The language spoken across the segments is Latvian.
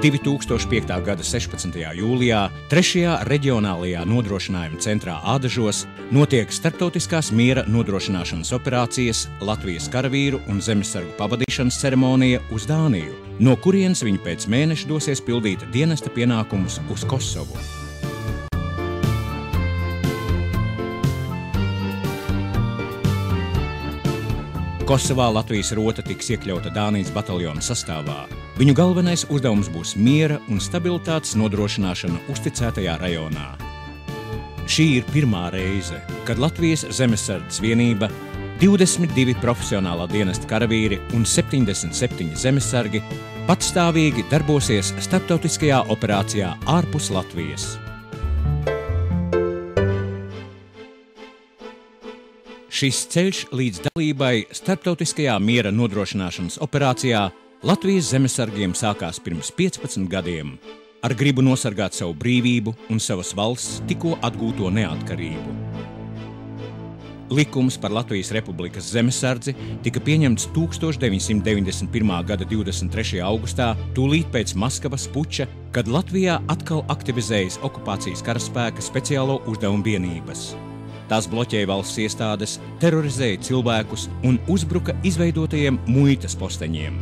2005. gada 16. jūlijā 3. reģionālajā nodrošinājuma centrā Ādažos notiek starptautiskās miera nodrošināšanas operācijas Latvijas karavīru un zemesargu pavadīšanas ceremonija uz Dāniju, no kurienes viņi pēc mēneša dosies pildīt dienesta pienākumus uz Kosovu. Kosovā Latvijas rota tiks iekļauta Dānijas bataljona sastāvā. Viņu galvenais uzdevums būs miera un stabilitātes nodrošināšana uzticētajā rajonā. Šī ir pirmā reize, kad Latvijas zemesardzes vienība, 22 profesionālā dienesta karavīri un 77 zemesargi patstāvīgi darbosies starptautiskajā operācijā ārpus Latvijas. Šis ceļš līdz dalībai starptautiskajā miera nodrošināšanas operācijā Latvijas zemesargiem sākās pirms 15 gadiem ar gribu nosargāt savu brīvību un savas valsts tikko atgūto neatkarību. Likums par Latvijas Republikas zemesardzi tika pieņemts 1991. gada 23. augustā, tūlīt pēc Maskavas puča, kad Latvijā atkal aktivizējas okupācijas karaspēka speciālo uzdevumu vienības. Tās bloķēja valsts iestādes, terorizēja cilvēkus un uzbruka izveidotajiem muitas posteņiem.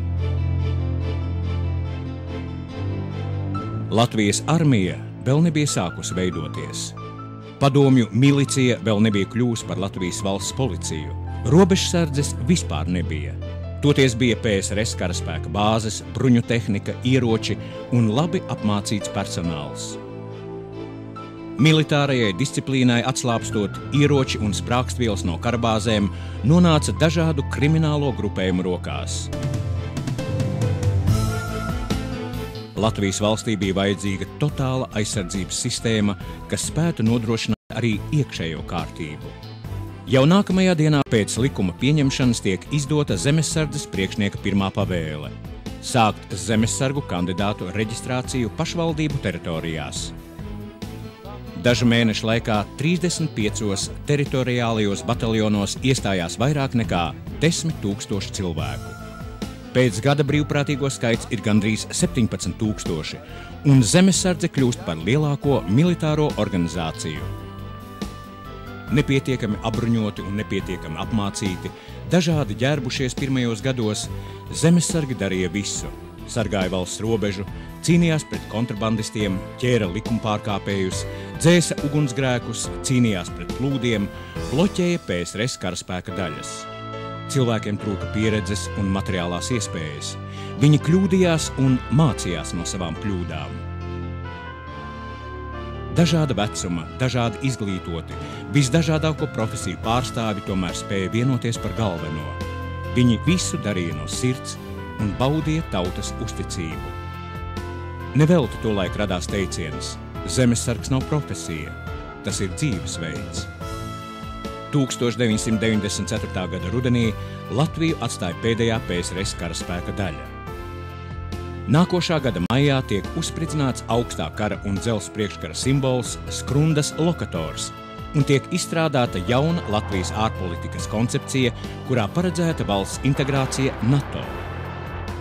Latvijas armija vēl nebija sākusi veidoties. Padomju milicija vēl nebija kļūst par Latvijas valsts policiju. Robežsardzes vispār nebija. Toties bija PSRS karaspēka bāzes, bruņu tehnika, ieroči un labi apmācīts personāls. Militārajai disciplīnai atslābstot, ieroči un sprākstvielas no karabāzēm nonāca dažādu kriminālo grupējumu rokās. Latvijas valstī bija vajadzīga totāla aizsardzības sistēma, kas spētu nodrošināt arī iekšējo kārtību. Jau nākamajā dienā pēc likuma pieņemšanas tiek izdota zemesardzes priekšnieka pirmā pavēle – sākt zemesargu kandidātu reģistrāciju pašvaldību teritorijās. Dažu mēnešu laikā 35 teritoriālajos bataljonos iestājās vairāk nekā 10 000 cilvēku. Pēc gada brīvprātīgo skaits ir gandrīz 17 000, un zemesardze kļūst par lielāko militāro organizāciju. Nepietiekami apbruņoti un nepietiekami apmācīti, dažādi ģērbušies pirmajos gados, zemesargi darīja visu. Sargāja valsts robežu, cīnījās pret kontrabandistiem, ķēra likumpārkāpējus, dzēsa ugunsgrēkus, cīnījās pret plūdiem, bloķēja PSRS karaspēka daļas. Cilvēkiem trūka pieredzes un materiālās iespējas. Viņi kļūdījās un mācījās no savām kļūdām. Dažāda vecuma, dažādi izglītoti, visdažādāko profesiju pārstāvi tomēr spēja vienoties par galveno. Viņi visu darīja no sirds un baudīja tautas uzticību. Nevelti tolaik radās teiciens: zemesargs nav profesija, tas ir dzīvesveids. 1994. gada rudenī Latviju atstāja pēdējā PSRS karaspēka daļa. Nākošā gada maijā tiek uzspridzināts augstā kara un dzelzs priekškara simbols Skrundas lokators un tiek izstrādāta jauna Latvijas ārpolitikas koncepcija, kurā paredzēta valsts integrācija NATO.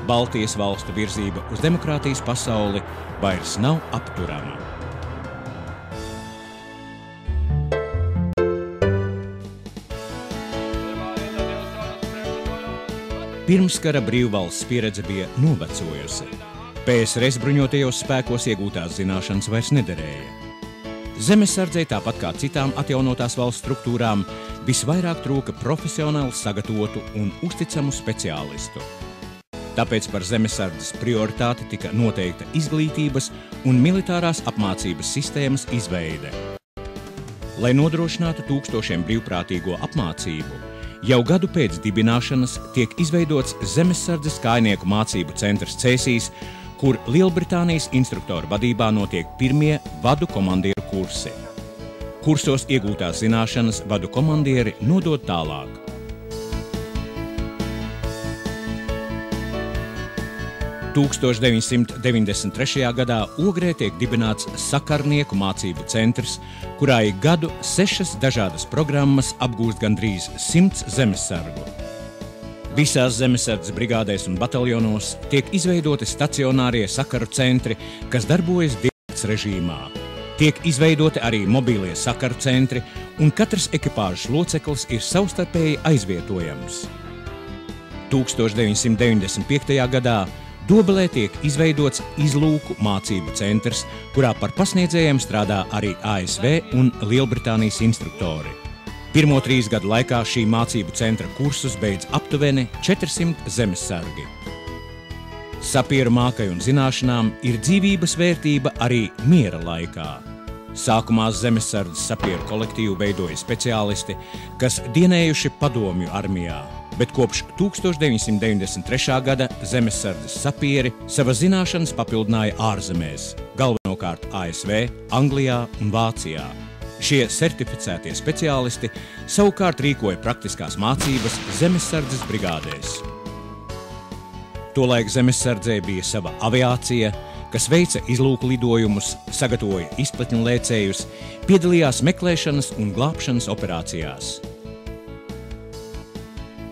Baltijas valstu virzība uz demokrātijas pasauli vairs nav apturama. Pirmskara brīvvalsts pieredze bija novecojusi. PSRS bruņotajos spēkos iegūtās zināšanas vairs nederēja. Zemesardzei, tāpat kā citām atjaunotās valsts struktūrām, visvairāk trūka profesionāli sagatavotu un uzticamu speciālistu. Tāpēc par zemesardzes prioritāti tika noteikta izglītības un militārās apmācības sistēmas izveide. Lai nodrošinātu tūkstošiem brīvprātīgo apmācību, jau gadu pēc dibināšanas tiek izveidots Zemesardzes kājnieku mācību centrs Cēsīs, kur Lielbritānijas instruktoru vadībā notiek pirmie vadu komandieru kursi. Kursos iegūtās zināšanas vadu komandieri nodod tālāk. 1993. gadā Ogrē tiek dibināts sakarnieku mācību centrs, kurā ik gadu 6 dažādas programmas apgūst gandrīz 100 zemesargu. Visās zemesardzes brigādēs un bataljonos tiek izveidoti stacionārie sakaru centri, kas darbojas dienas režīmā. Tiek izveidoti arī mobīlie sakaru centri, un katrs ekipāžas loceklis ir savstarpēji aizvietojams. 1995. gadā Dobelē tiek izveidots izlūku mācību centrs, kurā par pasniedzējiem strādā arī ASV un Lielbritānijas instruktori. Pirmo 3 gadu laikā šī mācību centra kursus beidz aptuveni 400 zemesargi. Sapieru mākai un zināšanām ir dzīvības vērtība arī miera laikā. Sākumā zemesardzes sapieru kolektīvu veidoja speciālisti, kas dienējuši padomju armijā, bet kopš 1993. gada zemesardzes sapieri savas zināšanas papildināja ārzemēs, galvenokārt ASV, Anglijā un Vācijā. Šie certificētie speciālisti savukārt rīkoja praktiskās mācības zemesardzes brigādēs. Tolaik zemesardzē bija sava aviācija, kas veica izlūku lidojumus, sagatavoja izpletņu lēcējus, piedalījās meklēšanas un glābšanas operācijās.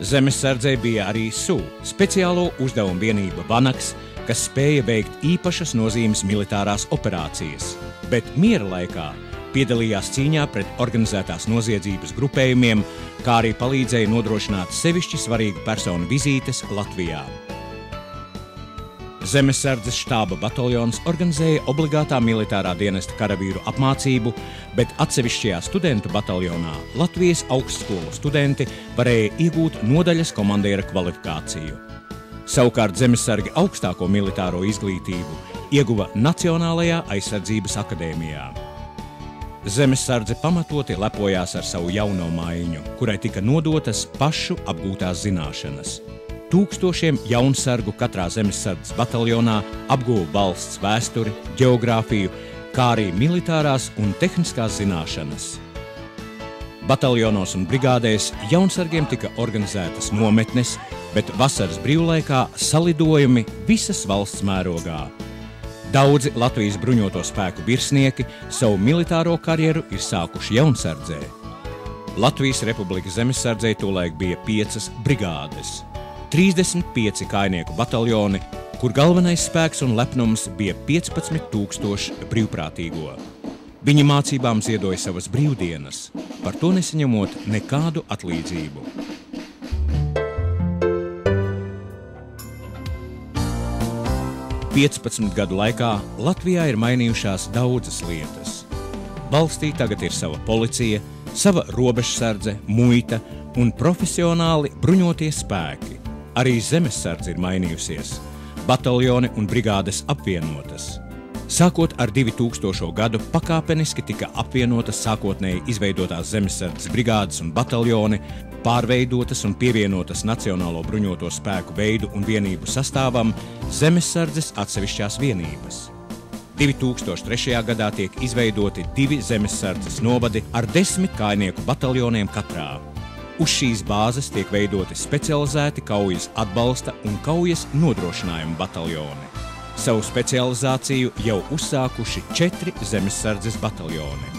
Zemesardzē bija arī SU, speciālo uzdevumu vienība Vanaks, kas spēja veikt īpašas nozīmes militārās operācijas, bet miera laikā piedalījās cīņā pret organizētās noziedzības grupējumiem, kā arī palīdzēja nodrošināt sevišķi svarīgu personu vizītes Latvijā. Zemesardzes štāba bataljons organizēja obligātā militārā dienesta karavīru apmācību, bet atsevišķajā studentu bataljonā Latvijas augstskolu studenti varēja iegūt nodaļas komandiera kvalifikāciju. Savukārt zemesargi augstāko militāro izglītību ieguva Nacionālajā aizsardzības akadēmijā. Zemesardze pamatoti lepojās ar savu jauno maiņu, kurai tika nodotas pašu apgūtās zināšanas. Tūkstošiem jaunsargu katrā zemesardzes bataljonā apguva valsts vēsturi, ģeogrāfiju, kā arī militārās un tehniskās zināšanas. Bataljonos un brigādēs jaunsargiem tika organizētas nometnes, bet vasaras brīvlaikā salidojumi visas valsts mērogā. Daudzi Latvijas bruņoto spēku virsnieki savu militāro karjeru ir sākuši jaunsardzē. Latvijas Republikas zemesardzē tolaik bija 5 brigādes, 35 kājnieku bataljoni, kur galvenais spēks un lepnums bija 15,000 brīvprātīgo. Viņi mācībām ziedoja savas brīvdienas, par to nesaņemot nekādu atlīdzību. 15 gadu laikā Latvijā ir mainījušās daudzas lietas. Valstī tagad ir sava policija, sava robežsardze, muita un profesionāli bruņotie spēki. Arī zemesardze ir mainījusies, bataljoni un brigādes apvienotas. Sākot ar 2000. gadu pakāpeniski tika apvienotas sākotnēji izveidotās zemesardzes brigādes un bataljoni, pārveidotas un pievienotas Nacionālo bruņoto spēku veidu un vienību sastāvam zemesardzes atsevišķās vienības. 2003. gadā tiek izveidoti 2 zemesardzes novadi ar 10 kājnieku bataljoniem katrā. Uz šīs bāzes tiek veidoti specializēti kaujas atbalsta un kaujas nodrošinājuma bataljoni. Savu specializāciju jau uzsākuši 4 zemesardzes bataljoni.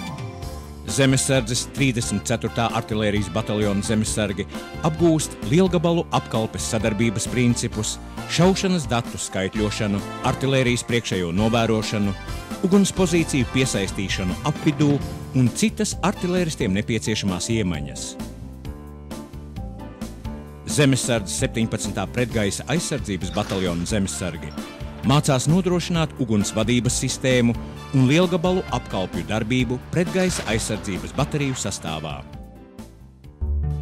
Zemesardzes 34. artilērijas bataljona zemesargi apgūst lielgabalu apkalpes sadarbības principus, šaušanas datu skaitļošanu, artilērijas priekšējo novērošanu, uguns pozīciju piesaistīšanu apvidū un citas artilēristiem nepieciešamās iemaņas. Zemesardzes 17. pretgaisa aizsardzības bataljona zemesargi mācās nodrošināt uguns vadības sistēmu un lielgabalu apkalpju darbību pretgaisa aizsardzības bateriju sastāvā.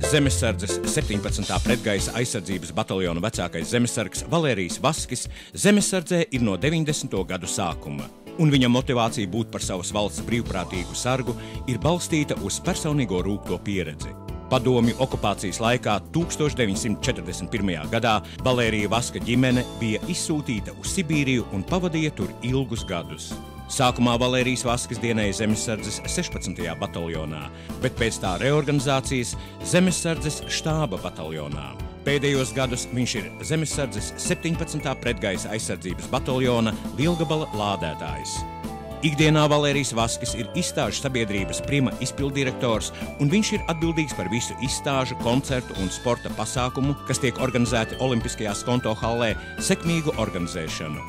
Zemesardzes 17. pretgaisa aizsardzības bataljona vecākais zemesargs Valērijas Vaskis zemesardzē ir no 90. gadu sākuma, un viņa motivācija būt par savas valsts brīvprātīgu sargu ir balstīta uz personīgo rūgto pieredzi. Padomju okupācijas laikā 1941. gadā Valērija Vaska ģimene bija izsūtīta uz Sibīriju un pavadīja tur ilgus gadus. Sākumā Valērijas Vaskis dienēja zemesardzes 16. bataljonā, bet pēc tā reorganizācijas zemesardzes štāba bataljonā. Pēdējos gadus viņš ir zemesardzes 17. pretgaisa aizsardzības bataljona lielgabala lādētājs. Ikdienā Valērijs Vaskis ir izstāžu sabiedrības Prima izpilddirektors, un viņš ir atbildīgs par visu izstāžu, koncertu un sporta pasākumu, kas tiek organizēti Olimpiskajā Skonto hallē, sekmīgu organizēšanu.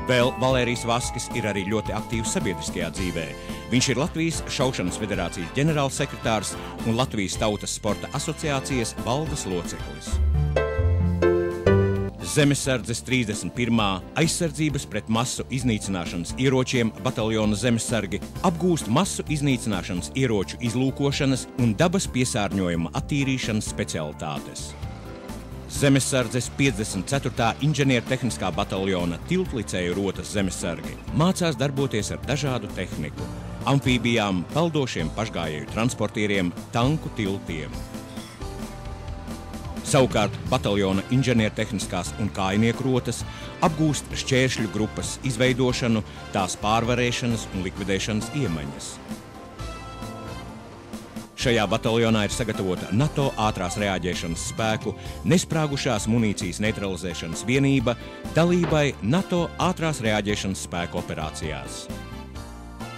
Vēl Valērijs Vaskis ir arī ļoti aktīvs sabiedriskajā dzīvē. Viņš ir Latvijas Šaušanas federācijas ģenerālsekretārs un Latvijas Tautas sporta asociācijas valdes loceklis. Zemesardzes 31. aizsardzības pret masu iznīcināšanas ieročiem bataljona zemesargi apgūst masu iznīcināšanas ieroču izlūkošanas un dabas piesārņojuma attīrīšanas specialitātes. Zemesardzes 54. inženiertehniskā bataljona tiltliceju rotas zemesargi mācās darboties ar dažādu tehniku – amfībijām, peldošiem pašgājēju transportieriem, tanku tiltiem. Savukārt bataljona inženiertehniskās un kājnieku rotas apgūst šķēršļu grupas izveidošanu, tās pārvarēšanas un likvidēšanas iemaņas. Šajā bataljonā ir sagatavota NATO ātrās reaģēšanas spēku nesprāgušās munīcijas neutralizēšanas vienība dalībai NATO ātrās reaģēšanas spēku operācijās.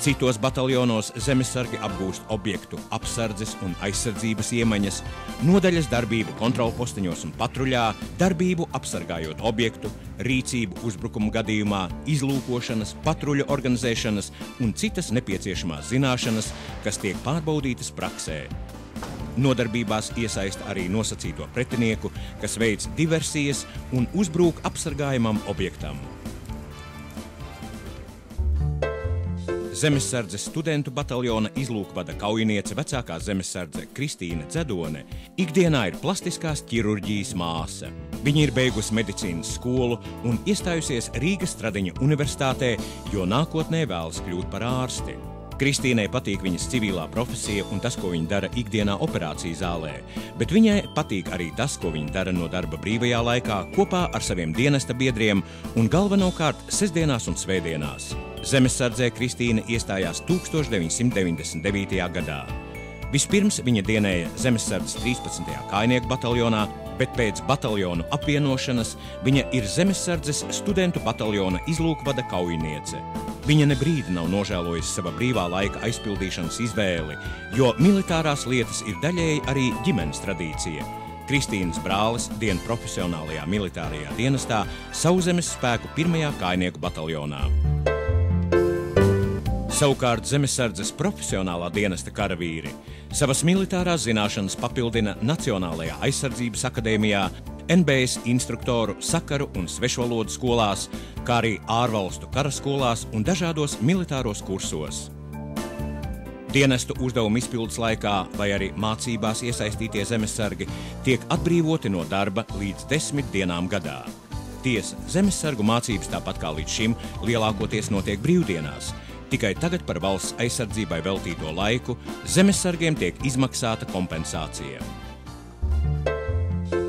Citos bataljonos zemesargi apgūst objektu apsardzes un aizsardzības iemaņas, nodaļas darbību kontrolposteņos un patruļā, darbību apsargājot objektu, rīcību uzbrukumu gadījumā, izlūkošanas, patruļu organizēšanas un citas nepieciešamās zināšanas, kas tiek pārbaudītas praksē. Nodarbībās iesaista arī nosacīto pretinieku, kas veic diversijas un uzbrūk apsargājamam objektam. Zemesardzes studentu bataljona izlūkvada kaujiniece vecākā zemesardze Kristīne Dzedone ikdienā ir plastiskās ķirurģijas māsa. Viņa ir beigusi medicīnas skolu un iestājusies Rīgas Stradiņa universitātē, jo nākotnē vēlas kļūt par ārsti. Kristīnei patīk viņas civilā profesija un tas, ko viņa dara ikdienā operāciju zālē, bet viņai patīk arī tas, ko viņa dara no darba brīvajā laikā kopā ar saviem dienesta biedriem un galvenokārt sestdienās un svētdienās. Zemesardzē Kristīne iestājās 1999. gadā. Vispirms viņa dienēja Zemesardzes 13. kājnieku bataljonā, bet pēc bataljonu apvienošanas viņa ir Zemesardzes studentu bataljona izlūkvada kaujiniece. Viņa ne brīdi nav nožēlojusi sava brīvā laika aizpildīšanas izvēli, jo militārās lietas ir daļēji arī ģimenes tradīcija. Kristīnas brālis dienu profesionālajā militārajā dienestā Sauszemes spēku 1. kājnieku bataljonā. Savukārt Zemesardzes profesionālā dienesta karavīri savas militārās zināšanas papildina Nacionālajā aizsardzības akadēmijā, NBS instruktoru, sakaru un svešvalodu skolās, kā arī ārvalstu karaskolās un dažādos militāros kursos. Dienestu uzdevumu izpildes laikā vai arī mācībās iesaistītie zemesargi tiek atbrīvoti no darba līdz 10 dienām gadā. Tiesa, zemesargu mācības tāpat kā līdz šim lielākoties notiek brīvdienās. Tikai tagad par valsts aizsardzībai veltīto laiku zemesargiem tiek izmaksāta kompensācija.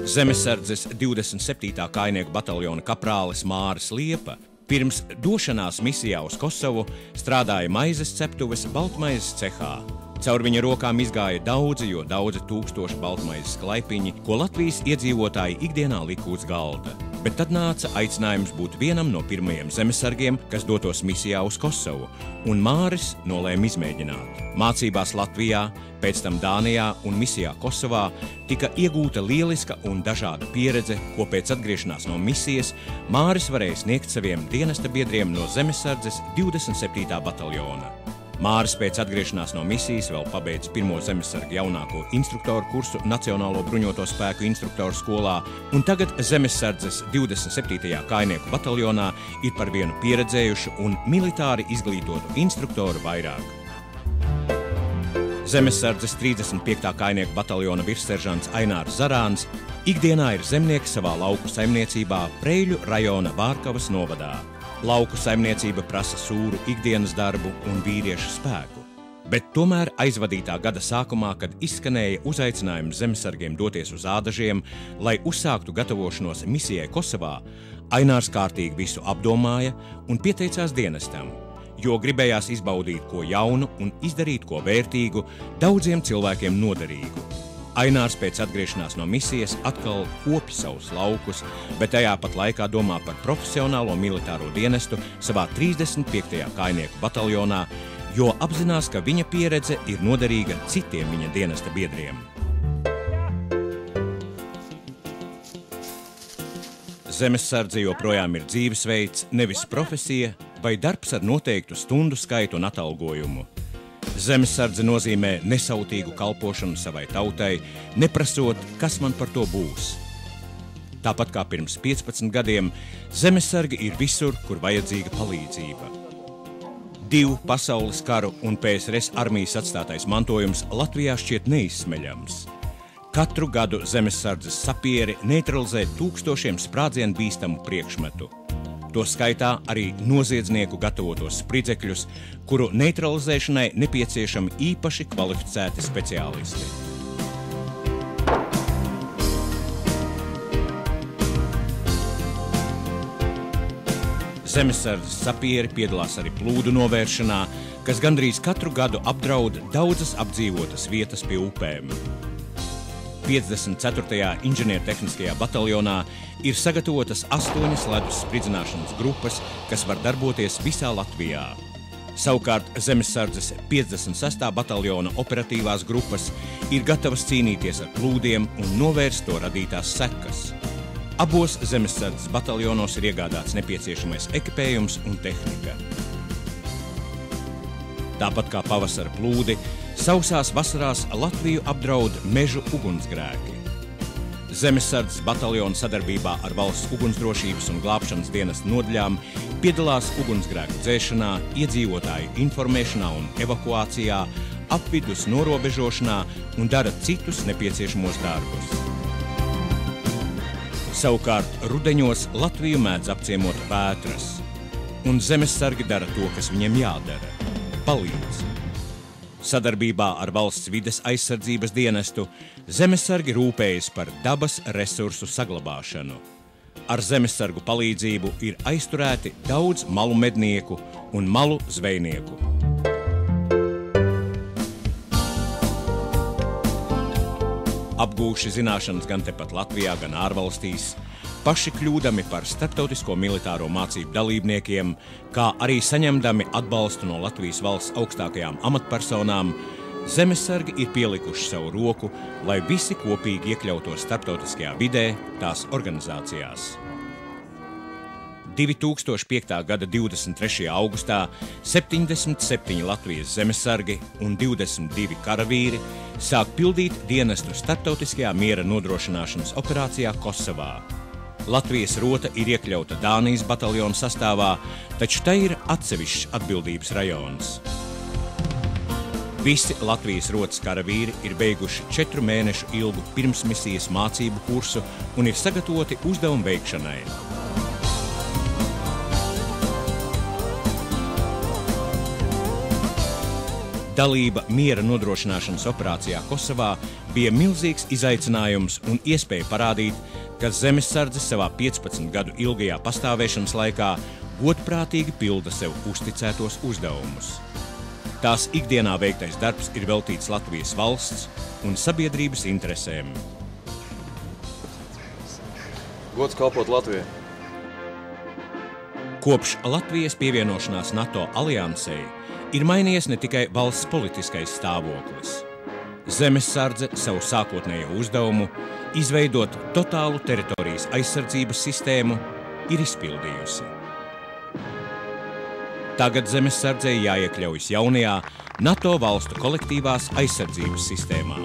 Zemesardzes 27. kājnieku bataljona kaprālis Māris Liepa pirms došanās misijā uz Kosovu strādāja maizes ceptuves baltmaizes cehā. Caur viņa rokām izgāja daudzi tūkstoši baltmaizes klaipiņi, ko Latvijas iedzīvotāji ikdienā lika uz galda. Bet tad nāca aicinājums būt vienam no pirmajiem zemesargiem, kas dotos misijā uz Kosovu, un Māris nolēma izmēģināt. Mācībās Latvijā, pēc tam Dānijā un misijā Kosovā tika iegūta lieliska un dažāda pieredze, ko pēc atgriešanās no misijas Māris varēja sniegt saviem dienesta biedriem no Zemesardzes 27. bataljona. Māris pēc atgriešanās no misijas vēl pabeidz 1. zemesarga jaunāko instruktoru kursu Nacionālo bruņoto spēku instruktoru skolā, un tagad Zemesardzes 27. kājnieku bataljonā ir par vienu pieredzējušu un militāri izglītotu instruktoru vairāk. Zemesardzes 35. kājnieku bataljona virsseržants Ainārs Zarāns ikdienā ir zemnieks savā lauku saimniecībā Preiļu rajona Vārkavas novadā. Lauku saimniecība prasa sūru ikdienas darbu un vīriešu spēku. Bet tomēr aizvadītā gada sākumā, kad izskanēja uzaicinājums zemesargiem doties uz ādažiem, lai uzsāktu gatavošanos misijai Kosovā, Ainārs kārtīgi visu apdomāja un pieteicās dienestam, jo gribējās izbaudīt ko jaunu un izdarīt ko vērtīgu, daudziem cilvēkiem noderīgu. Ainārs pēc atgriešanās no misijas atkal kopj savus laukus, bet tajā pat laikā domā par profesionālo militāro dienestu savā 35. kājnieku bataljonā, jo apzinās, ka viņa pieredze ir noderīga citiem viņa dienesta biedriem. Zemesardze joprojām ir dzīvesveids, nevis profesija vai darbs ar noteiktu stundu skaitu un atalgojumu. Zemesardze nozīmē nesautīgu kalpošanu savai tautai, neprasot, kas man par to būs. Tāpat kā pirms 15 gadiem, zemesargi ir visur, kur vajadzīga palīdzība. 2 pasaules karu un PSRS armijas atstātais mantojums Latvijā šķiet neizsmeļams. Katru gadu zemesardzes sapieri neutralizē tūkstošiem sprādzienu bīstamu priekšmetu. To skaitā arī noziedznieku gatavotos spridzekļus, kuru neutralizēšanai nepieciešami īpaši kvalificēti speciālisti. Zemesardzes sapieri piedalās arī plūdu novēršanā, kas gandrīz katru gadu apdraud daudzas apdzīvotas vietas pie upēm. 54. inženiertehniskajā bataljonā ir sagatavotas 8 ledus spridzināšanas grupas, kas var darboties visā Latvijā. Savukārt Zemesardzes 56. bataljona operatīvās grupas ir gatavas cīnīties ar plūdiem un novērst to radītās sekas. Abos Zemesardzes bataljonos ir iegādāts nepieciešamais ekipējums un tehnika. Tāpat kā pavasara plūdi, sausās vasarās Latviju apdraud mežu ugunsgrēki. Zemesardzes bataljona sadarbībā ar Valsts ugunsdrošības un glābšanas dienesta nodaļām piedalās ugunsgrēku dzēšanā, iedzīvotāju informēšanā un evakuācijā, apvidus norobežošanā un dara citus nepieciešamos darbus. Savukārt rudeņos Latviju mēdz apciemot vētras, un zemesargi dara to, kas viņiem jādara – palīdz. Sadarbībā ar Valsts vides aizsardzības dienestu zemesargi rūpējas par dabas resursu saglabāšanu. Ar zemesargu palīdzību ir aizturēti daudz malu mednieku un malu zvejnieku. Apgūši zināšanas gan tepat Latvijā, gan ārvalstīs, paši kļūdami par starptautisko militāro mācību dalībniekiem, kā arī saņemdami atbalstu no Latvijas valsts augstākajām amatpersonām, zemesargi ir pielikuši savu roku, lai visi kopīgi iekļautos starptautiskajā vidē, tās organizācijās. 2005. gada 23. augustā 77 Latvijas zemesargi un 22 karavīri sāk pildīt dienestu starptautiskajā miera nodrošināšanas operācijā Kosovā. Latvijas rota ir iekļauta Dānijas bataljona sastāvā, taču tai ir atsevišķs atbildības rajons. Visi Latvijas rotas karavīri ir beiguši 4 mēnešu ilgu pirmsmisijas mācību kursu un ir sagatavoti uzdevumu veikšanai. Dalība miera nodrošināšanas operācijā Kosovā bija milzīgs izaicinājums un iespēja parādīt, ka zemesardze savā 15 gadu ilgajā pastāvēšanas laikā godprātīgi pilda sev uzticētos uzdevumus. Tās ikdienā veiktais darbs ir veltīts Latvijas valsts un sabiedrības interesēm. Gods kalpot Latvijai. Kopš Latvijas pievienošanās NATO aliansei ir mainījies ne tikai valsts politiskais stāvoklis. Zemesardze savu sākotnējo uzdevumu izveidot totālu teritorijas aizsardzības sistēmu ir izpildījusi. Tagad zemesardzei jāiekļaujas jaunajā NATO valstu kolektīvās aizsardzības sistēmā.